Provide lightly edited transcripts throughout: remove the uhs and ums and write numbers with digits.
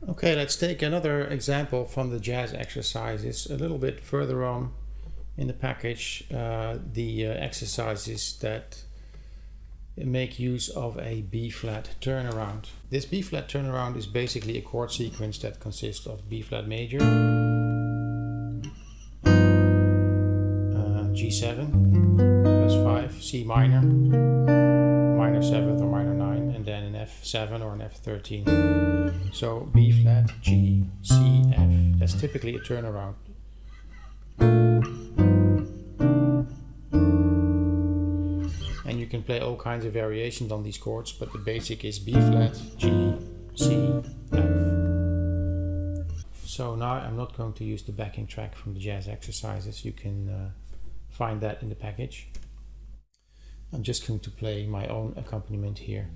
Okay, let's take another example from the jazz exercises. A little bit further on in the package, the exercises that make use of a B-flat turnaround. This B-flat turnaround is basically a chord sequence that consists of B-flat major, G7 plus 5, C minor, minor 7th or minor 9, and then an F7 or an F13. So B flat, G, C, F. That's typically a turnaround. And you can play all kinds of variations on these chords, but the basic is B flat, G, C, F. So now I'm not going to use the backing track from the jazz exercises. You can find that in the package. I'm just going to play my own accompaniment here.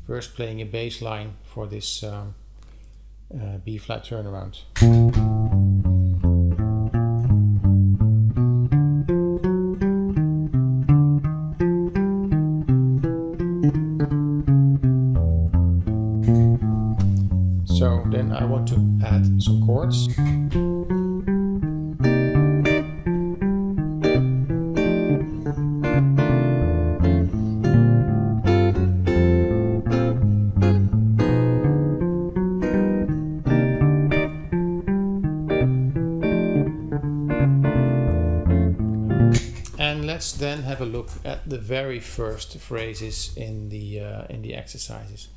First playing a bass line for this B-flat turnaround. So then I want to add some chords. And let's then have a look at the very first phrases in the exercises.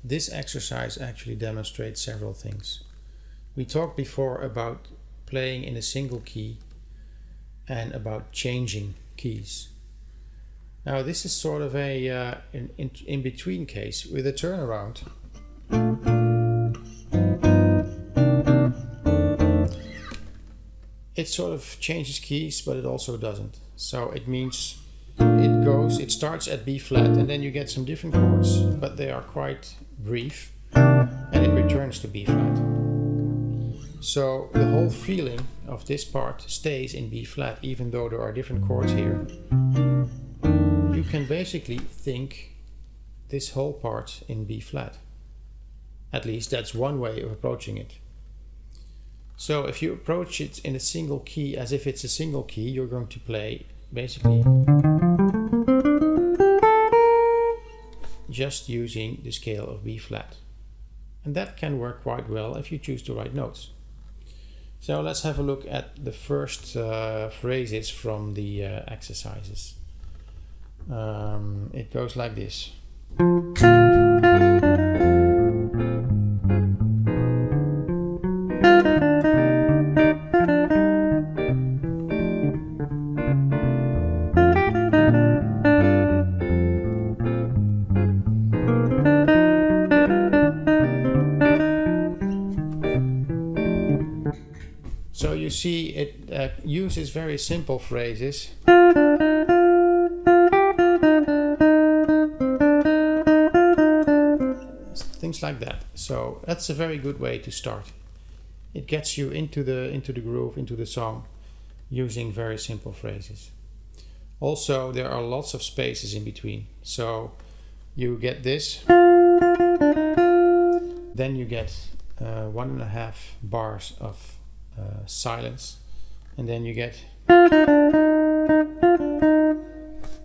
This exercise actually demonstrates several things. We talked before about playing in a single key and about changing keys. Now this is sort of a in-between case with a turnaround. It sort of changes keys, but it also doesn't. So it means it starts at B flat and then you get some different chords, but they are quite brief, and it returns to B flat. So the whole feeling of this part stays in B flat, even though there are different chords here. You can basically think this whole part in B flat. At least that's one way of approaching it. So if you approach it in a single key as if it's a single key, you're going to play basically just using the scale of B flat. And that can work quite well if you choose the right notes. So let's have a look at the first phrases from the exercises. It goes like this. So you see it uses very simple phrases. Things like that. So that's a very good way to start. It gets you into the groove, into the song, using very simple phrases. Also, there are lots of spaces in between. So you get this, then you get 1.5 bars of silence, and then you get,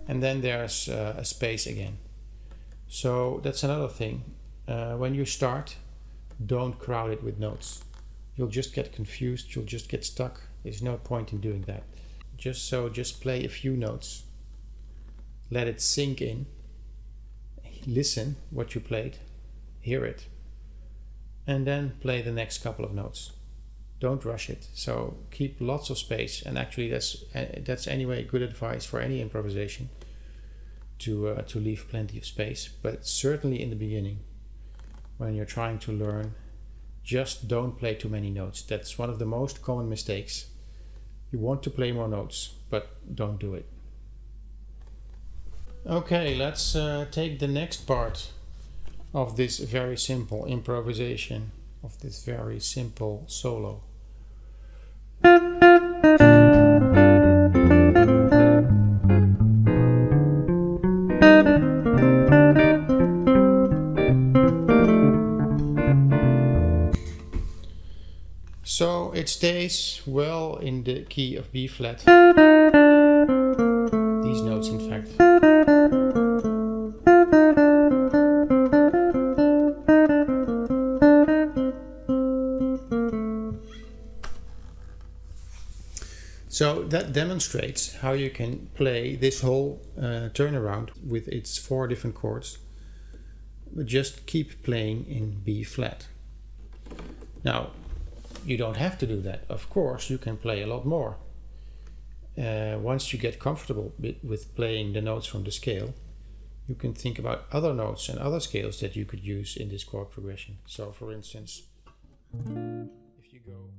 and then there's a space again. So that's another thing. When you start, don't crowd it with notes. You'll just get confused, you'll just get stuck. There's no point in doing that. Just play a few notes. Let it sink in. Listen what you played, hear it, and then play the next couple of notes. Don't rush it. So keep lots of space, and actually that's anyway good advice for any improvisation, to leave plenty of space. But certainly in the beginning, when you're trying to learn, just don't play too many notes. That's one of the most common mistakes. You want to play more notes, but don't do it. Okay, let's take the next part of this very simple improvisation, of this very simple solo. So it stays well in the key of B flat. These notes, in fact. So that demonstrates how you can play this whole turnaround with its 4 different chords, but just keep playing in B flat. Now, you don't have to do that. Of course, you can play a lot more. Once you get comfortable with playing the notes from the scale, you can think about other notes and other scales that you could use in this chord progression. So, for instance, if you go